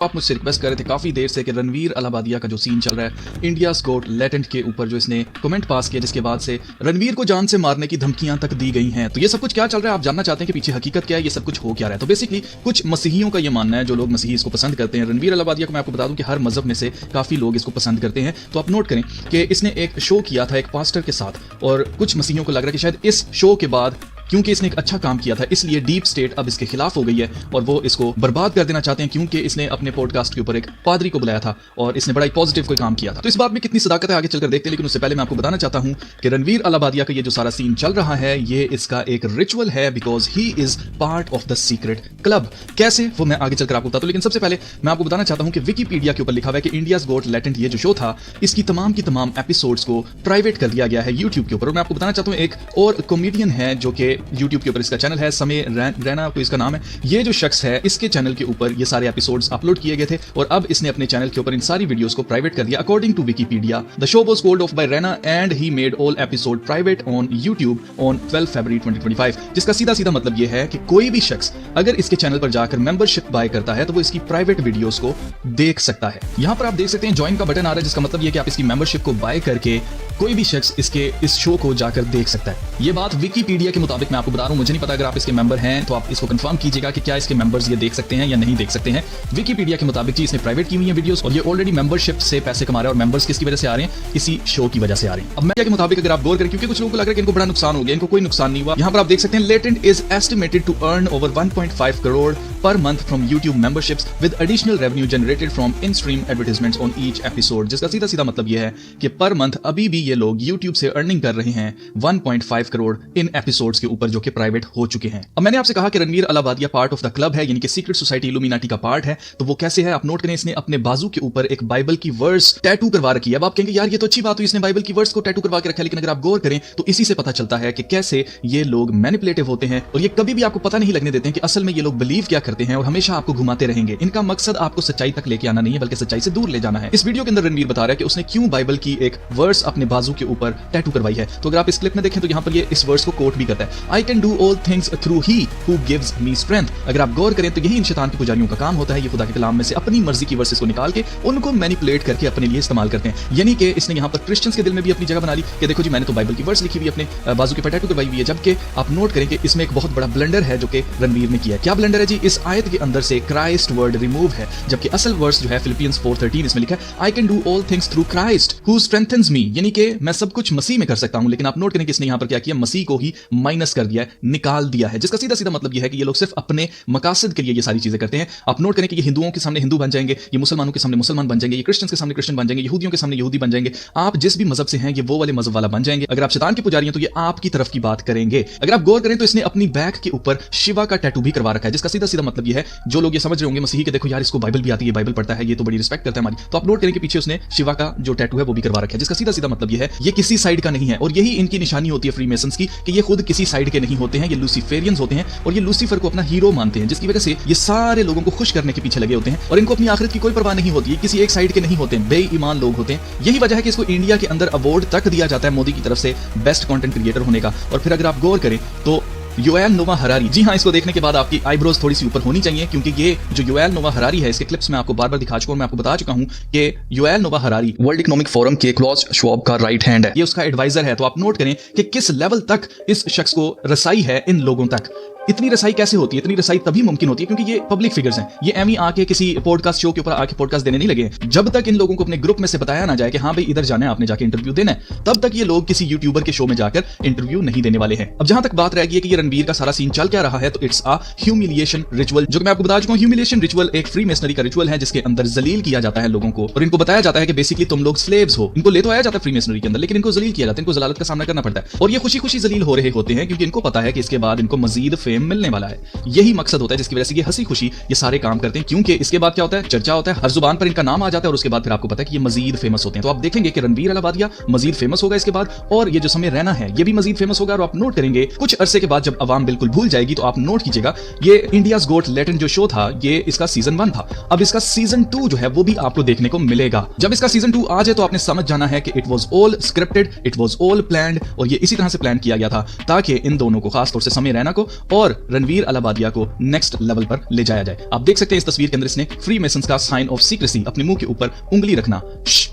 आप मुझसे रिक्वेस्ट कर रहे थे काफी देर से कि रणवीर अलाहाबादिया का जो सीन चल रहा है इंडियाज गोट लेटेंट के ऊपर जो इसने कमेंट पास किया जिसके बाद से रणवीर को जान से मारने की धमकियां तक दी गई हैं। तो ये सब कुछ क्या चल रहा है, आप जानना चाहते हैं कि पीछे हकीकत क्या है, ये सब कुछ हो क्या रहा है। तो बेसिकली कुछ मसीहियों का ये मानना है, जो लोग मसीही इसको पसंद करते हैं। रणवीर अलाहाबादिया को मैं आपको बता दूं कि हर मजहब में से काफी लोग इसको पसंद करते हैं। तो आप नोट करें कि इसने एक शो किया था एक पास्टर के साथ, और कुछ मसीहियों को लग रहा है कि शायद इस शो के बाद क्योंकि इसने एक अच्छा काम किया था इसलिए डीप स्टेट अब इसके खिलाफ हो गई है और वो इसको बर्बाद कर देना चाहते हैं, क्योंकि इसने अपने पॉडकास्ट के ऊपर एक पादरी को बुलाया था और इसने बड़ा ही पॉजिटिव कोई काम किया था। तो इस बात में कितनी सदाकत है आगे चलकर देखते हैं, लेकिन उससे पहले मैं आपको बताना चाहता हूं कि रणवीर अलाहाबादिया का ये जो सारा सीन चल रहा है ये इसका एक रिचुअल है, because he is part of the secret club. कैसे वो मैं आगे चलकर आपको बताता हूं, लेकिन सबसे पहले मैं आपको बताना चाहता हूं कि विकिपीडिया के ऊपर लिखा हुआ है कि इंडियाज गोट लेटेंट ये जो शो था इसकी तमाम की तमाम एपिसोड्स को प्राइवेट कर दिया गया है यूट्यूब के ऊपर। और मैं आपको बताना चाहता हूं एक और कॉमेडियन है जो कि यूट्यूब के ऊपर इसका चैनल है, समय रैना कोई इसका नाम है। ये जो शख्स है इसके चैनल के ऊपर ये सारे एपिसोड्स अपलोड किए गए थे और अब इसने अपने चैनल के ऊपर इन सारी वीडियोस को प्राइवेट कर दिया। According to Wikipedia the show was called off by Raina and he made all episode private on YouTube on 12 February 2025, जिसका सीधा सीधा मतलब ये है कि कोई भी शख्स अगर इसके चैनल पर जाकर मेंबरशिप बाय करता है तो वो इसकी प्राइवेट वीडियोस को देख सकता है। यहां पर आप देख सकते हैं ज्वाइन का बटन आ रहा है, जिसका मतलब ये कि आप इसकी मेंबरशिप को बाय करके कोई भी शख्स इस शो को जाकर देख सकता है। ये बात विकिपीडिया के मुताबिक मैं आपको बता रहा हूं, मुझे नहीं पता अगर आप इसके मेंबर हैं तो आप इसको कंफर्म कीजिएगा कि क्या इसके मेंबर्स ये देख सकते हैं या नहीं देख सकते हैं। विकिपीडिया के मुताबिक जी इसने प्राइवेट की हुई है वीडियोस और ये ऑलरेडी मेंबरशिप से पैसे कमा रहा है, और मेंबर्स किसकी वजह से आ रहे हैं, इसी शो की वजह से आ रहे हैं। अब मैं के मुताबिक अगर आप गौर करें, क्योंकि कुछ लोगों को लग रहा है कि इनको बड़ा नुकसान हो गया, इनको कोई नुकसान नहीं हुआ। यहां पर आप देख सकते हैं Latent is estimated to earn over 1.5 crore per month from YouTube memberships with additional revenue generated from in-stream advertisements on each episode, जिसका सीधा सीधा मतलब यह है कि पर मंथ अभी भी ये लोग YouTube से अर्निंग कर रहे हैं 1.5 करोड़ इन एपिसोड्स के ऊपर जो कि प्राइवेट हो चुके हैं। अब मैंने आपसे कहा कि Ranveer Allahbadia part of the club है, यानी कि सीक्रेट सोसाइटी इल्यूमिनाटी का पार्ट है। तो वो कैसे है आप नोट करें, इसने अपने बाजू के ऊपर एक बाइबल की वर्स टैटू करवा रखी है। अब आप कहेंगे यार ये तो अच्छी बात हुई, इसने बाइबल की वर्स को टैटू करवा के रखा है, लेकिन अगर आप गौर करें तो इसी से पता चलता है कि कैसे ये लोग मैनिपुलेटिव होते हैं और ये कभी भी आपको पता नहीं लगने देते हैं कि असल में ये लोग बिलीव क्या करते हैं, और हमेशा आपको घुमाते रहेंगे। इनका मकसद आपको सच्चाई तक लेके आना नहीं है, बल्कि सच्चाई से दूर ले जाना है। इस वीडियो के अंदर रणवीर बता रहा है कि उसने क्यों बाइबल की एक वर्स अपने बाजू के ऊपर टैटू करवाई है। तो अगर आप इस क्लिप में देखें तो यहाँ पर ये इस वर्स को कोट भी करता है, I can do all things through he who gives me strength. अगर आप गौर करें तो यही इन शैतान के पुजारियों का काम होता है, ये खुदा के कलाम में से अपनी मर्जी की वर्सेस को निकाल के उनको मैनिपुलेट करके अपने लिए इस्तेमाल करते हैं। यानी कि इसने यहाँ पर क्रिश्चियंस के दिल में भी अपनी जगह बना ली कि देखो जी मैंने तो बाइबल की वर्स लिखी हुई अपने बाजू के टैटू करवाई हुई है, जबकि आप नोट करें कि इसमें एक बहुत बड़ा ब्लंडर है जो कि रणवीर ने किया है। क्या ब्लंडर है जी, इस आयत के अंदर से क्राइस्ट वर्ड रिमूव है, जबकि असल वर्स जो है फिलिपियंस 4:13 इसमें लिखा है I can do all things through Christ who strengthens me, यानी कि मैं सब कुछ मसीह में कर सकता हूं। लेकिन आप नोट करें कि इसने यहां पर क्या किया, मसीह को ही माइनस कर दिया है, निकाल दिया है, जिसका सीधा सीधा मतलब यह है कि ये लोग सिर्फ अपने मकासद के लिए ये सारी चीजें करते हैं। आप नोट करें कि ये हिंदुओं के सामने हिंदू बन जाएंगे, ये मुसलमानों के सामने मुसलमान बन जाएंगे, ये क्रिश्चियंस के सामने क्रिश्चियन बन जाएंगे, यहूदियों के सामने यहूदी बन जाएंगे। आप जिस भी मजहब से हैं ये वो वाले मजहब वाला बन जाएंगे। अगर आप शैतान के पुजारी हैं तो ये आपकी तरफ की बात करेंगे। अगर आप गौर करें तो इसने अपनी बैक के ऊपर शिवा का टैटू भी करवा रखा है, जिसका सीधा सीधा मतलब यह है, जो लोग ये समझ रहे होंगे मसीही के देखो यार इसको बाइबल भी आती है, बाइबल पढ़ता है, ये तो बड़ी रिस्पेक्ट करता है हमारी, तो आप नोट करें कि पीछे उसने शिवा का जो टैटू है वो भी करवा रखा है, जिसका सीधा सीधा मतलब यह है ये किसी साइड का नहीं है। और यही इनकी निशानी होती है फ्रीमेसन्स की कि ये खुद किसी साइड के नहीं होते हैं, ये लूसीफेरियंस होते हैं और ये लूसीफर को अपना हीरो मानते हैं, जिसकी वजह से ये सारे लोगों को खुश करने के पीछे लगे होते हैं और इनको अपनी आखिरत की कोई परवाह नहीं होती है, किसी एक साइड के नहीं होते हैं, बेईमान लोग होते हैं। यही वजह है कि इसको इंडिया के अंदर अवार्ड तक दिया जाता है मोदी की तरफ से बेस्ट कंटेंट क्रिएटर होने का। और फिर अगर आप गौर करें तो योएल नोवा हरारी, जी हाँ, इसको देखने के बाद आपकी आईब्रोज थोड़ी सी ऊपर होनी चाहिए, क्योंकि ये जो योएल नोवा हरारी है इसके क्लिप्स मैं आपको बार बार दिखा चुका हूं। मैं आपको बता चुका हूं कि योएल नोवा हरारी वर्ल्ड इकोनॉमिक फोरम के क्लॉज श्वाब का राइट हैंड है, ये उसका एडवाइजर है। तो आप नोट करें कि किस लेवल तक इस शख्स को रसाई है इन लोगों तक। इतनी रसाई कैसे होती है, इतनी रसाई तभी मुमकिन होती है क्योंकि ये पब्लिक फिगर्स हैं, ये एवं आके किसी पॉडकास्ट शो के ऊपर आके पॉडकास्ट देने नहीं लगे। जब तक इन लोगों को अपने ग्रुप में से बताया ना जाए कि हाँ भाई इधर जाना है, आपने जाके इंटरव्यू देना है, तब तक ये लोग किसी यूट्यूबर के शो में जाकर इंटरव्यू नहीं देने वाले हैं। अब जहां तक बात रह गई है कि ये रणवीर का सारा सीन चल क्या रहा है, तो इट्स अ ह्यूमिलिएशन रिचुअल, जो मैं आपको बता चुका हूं। ह्यूमिलिएशन रिचुअल एक फ्री मेसनरी का रिचुअल है जिसके अंदर जलील किया जाता है लोगों को और इनको बताया जाता है कि बेसिकली तुम लोग स्लेव्स हो। इनको ले तो आया जाता है फ्री मेसनरी के अंदर, लेकिन इनको जलील किया जाता है, इनको जलालत का सामना करना पड़ता है और ये खुशी खुशी जलील हो रहे होते हैं क्योंकि इनको पता है कि इसके बाद इनको मजीद फेम मिलने वाला है। यही मकसद होता है जिसकी वजह से ये हंसी खुशी ये सारे काम करते हैं, क्योंकि इसके बाद क्या होता है, चर्चा होता है, हर जुबान पर इनका नाम आ जाता है और उसके बाद फिर आपको पता है कि ये मजीद फेमस होते हैं। तो आप देखेंगे कि रणवीर अलाहाबादिया मजीद फेमस होगा इसके बाद, और ये जो समय रैना है ये भी मजीद फेमस होगा। और आप नोट करेंगे कुछ अरसे के बाद जब अवाम बिल्कुल भूल जाएगी तो आप नोट कीजिएगा ये इंडियाज गोट लेटेंट जो शो था ये इसका सीजन 1 था, अब इसका सीजन 2 जो है वो भी आपको देखने को मिलेगा। जब इसका सीजन 2 आ जाए तो आपने समझ जाना है कि it was all scripted, it was all planned, और ये इसी तरह से प्लान किया गया था ताकि इन दोनों को, खासतौर से समय रैना को और रणवीर अलाबादिया को नेक्स्ट लेवल पर ले जाया जाए। आप देख सकते हैं इस तस्वीर के अंदर इसने फ्री मेसन्स का साइन ऑफ सीक्रेसी, अपने मुंह के ऊपर उंगली रखना,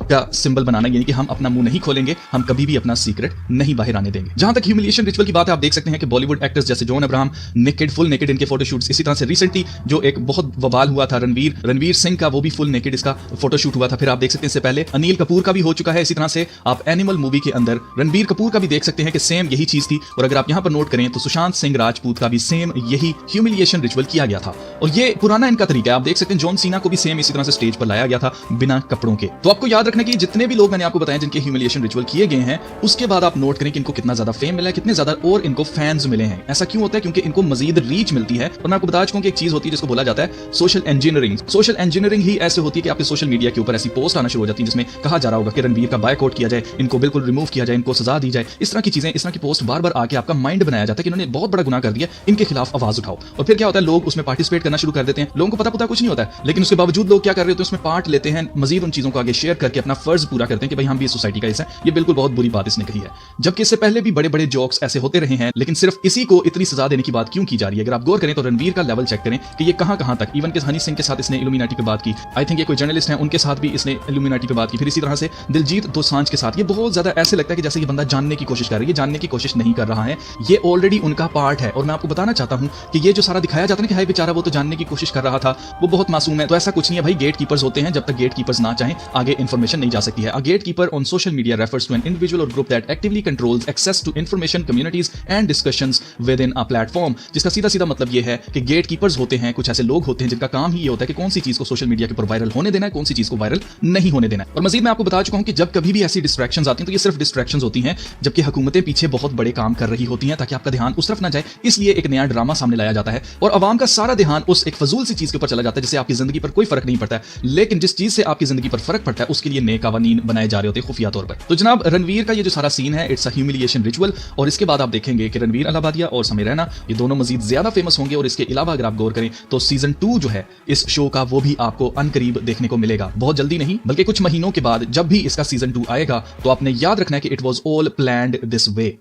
का सिंबल बनाना, यानी कि हम अपना मुंह नहीं खोलेंगे, हम कभी भी अपना सीक्रेट नहीं बाहर आने देंगे। जहां तक ह्यूमिलिएशन रिचुअल की बात है, आप देख सकते हैं कि बॉलीवुड एक्टर्स जैसे John Abraham naked, full naked इनके फोटोशूट्स, इसी तरह से रिसेंटली जो एक बहुत बवाल हुआ था रणवीर सिंह का, वो भी फुल नेकेड इसका फोटोशूट हुआ था। फिर आप देख सकते हैं इससे पहले अनिल कपूर का भी हो चुका है। इसी तरह से आप एनिमल मूवी के अंदर रणबीर कपूर का भी देख सकते हैं कि सेम यही चीज थी। और अगर आप यहां पर नोट करें तो सुशांत सिंह राजपूत का भी सेम यही ह्यूमिलिएशन रिचुअल किया गया था और ये पुराना इनका तरीका है। आप देख सकते हैं जॉन सीना को भी सेम इसी तरह से स्टेज पर लाया गया था बिना कपड़ों के। तो आपको याद रखना कि जितने भी लोग मैंने आपको बताया जिनके ह्यूमिलिएशन रिचुअल किए गए हैं, उसके बाद आप नोट करें कि इनको कितना ज्यादा फेम मिला है, कितने ज्यादा और इनको फैंस मिले हैं। ऐसा क्यों होता है? क्योंकि इनको मजीद रीच मिलती है। और मैं आपको बता चुका हूं कि एक चीज होती है जिसको बोला जाता है सोशल इंजीनियरिंग। सोशल इंजीनियरिंग ही ऐसे होती है कि आपके सोशल मीडिया के ऊपर ऐसी पोस्ट आना शुरू हो जाती है जिसमें कहा जा रहा होगा कि रणबीर का बायकॉट किया जाए, इनको बिल्कुल रिमूव किया जाए, इनको सजा दी जाए। इस तरह की चीजें, इस तरह की पोस्ट बार बार आके आपका माइंड बनाया जाता है कि इन्होंने बहुत बड़ा गुनाह कर दिया, इनके खिलाफ आवाज उठाओ। और फिर क्या होता है, लोग उसमें पार्टिसिपेट करना शुरू कर देते हैं। लोगों को पता कुछ नहीं होता है, लेकिन उसके बावजूद लोग क्या कर रहे होते हैं, उसमें पार्ट लेते हैं, मजीद उन चीजों को आगे शेयर करके अपना फर्ज पूरा करते हैं कि भाई हम भी इस सोसाइटी का हिस्सा हैं। ये बिल्कुल बहुत बुरी बात इसने कही है। जबकि इससे पहले भी बड़े बड़े जोक्स ऐसे होते रहे हैं, लेकिन सिर्फ इसी को इतनी सजा देने की बात क्यों की जा रही है? अगर आप गौर करें तो रणवीर का लेवल चेक करें कि ये कहां तक, इवन के हनी सिंह के साथ इसने इल्यूमिनाटी पे बात की। आई थिंक ये कोई जर्नलिस्ट है, उनके साथ भी इसने इल्यूमिनाटी पे बात की। फिर इसी तरह से दिलजीत दोसांझ के साथ। ये बहुत ज्यादा ऐसे लगता है कि जैसे ये बंदा जानने की कोशिश कर रहा है। ये जानने की कोशिश नहीं कर रहा है, ये ऑलरेडी उनका पार्ट है। और मैं आपको बताना चाहता हूं कि ये जो सारा दिखाया जाता है कि हाय बेचारा वो तो जानने की कोशिश कर रहा था, वो बहुत मासूम है, तो ऐसा कुछ नहीं है भाई। गेट कीपर्स होते हैं, जब तक गेट कीपर्स ना चाहें आगे इंफॉर्मेशन नहीं जा सकती है। A gatekeeper on social media refers to an individual और group that actively controls access to information, communities and discussions within a platform. जिसका सीधा सीधा मतलब ये है कि गेट कीपर्स होते हैं, कुछ ऐसे लोग होते हैं जिनका काम ही ये होता है कि कौन सी चीज को सोशल मीडिया के ऊपर वायरल होने देना है, कौन सी चीज को वायरल नहीं होने देना है। और मजीद मैं आपको बता चुका हूं कि जब कभी भी ऐसी डिस्ट्रैक्शंस आती हैं तो ये सिर्फ डिस्ट्रैक्शंस होती हैं, जबकि हुकूमतें पीछे बहुत बड़े काम कर रही होती हैं ताकि आपका ध्यान उस तरफ ना जाए। इसलिए एक नया ड्रामा सामने लाया जाता है और अवाम का सारा ध्यान उस एक फजूल सी चीज के ऊपर चला जाता है जिससे आपकी जिंदगी पर कोई फर्क नहीं पड़ता है। लेकिन जिस चीज से आपकी जिंदगी पर फर्क पड़ता है उसके लिए नए कानून बनाए जा रहे होते हैं खुफिया तौर पर। तो जनाब रणवीर का ये जो सारा सीन है, इट्स अ ह्यूमिलिएशन रिचुअल। और इसके बाद आप देखेंगे कि रणवीर अलाबादिया और समय रैना ये दोनों मजीद ज्यादा फेमस होंगे। और इसके अलावा अगर आप गौर करें तो सीजन 2 जो है इस शो का, वो भी आपको अनकरीब देखने को मिलेगा। बहुत जल्दी नहीं बल्कि कुछ महीनों के बाद जब भी इसका सीजन 2 आएगा तो आपने याद रखना है कि it was all planned this way.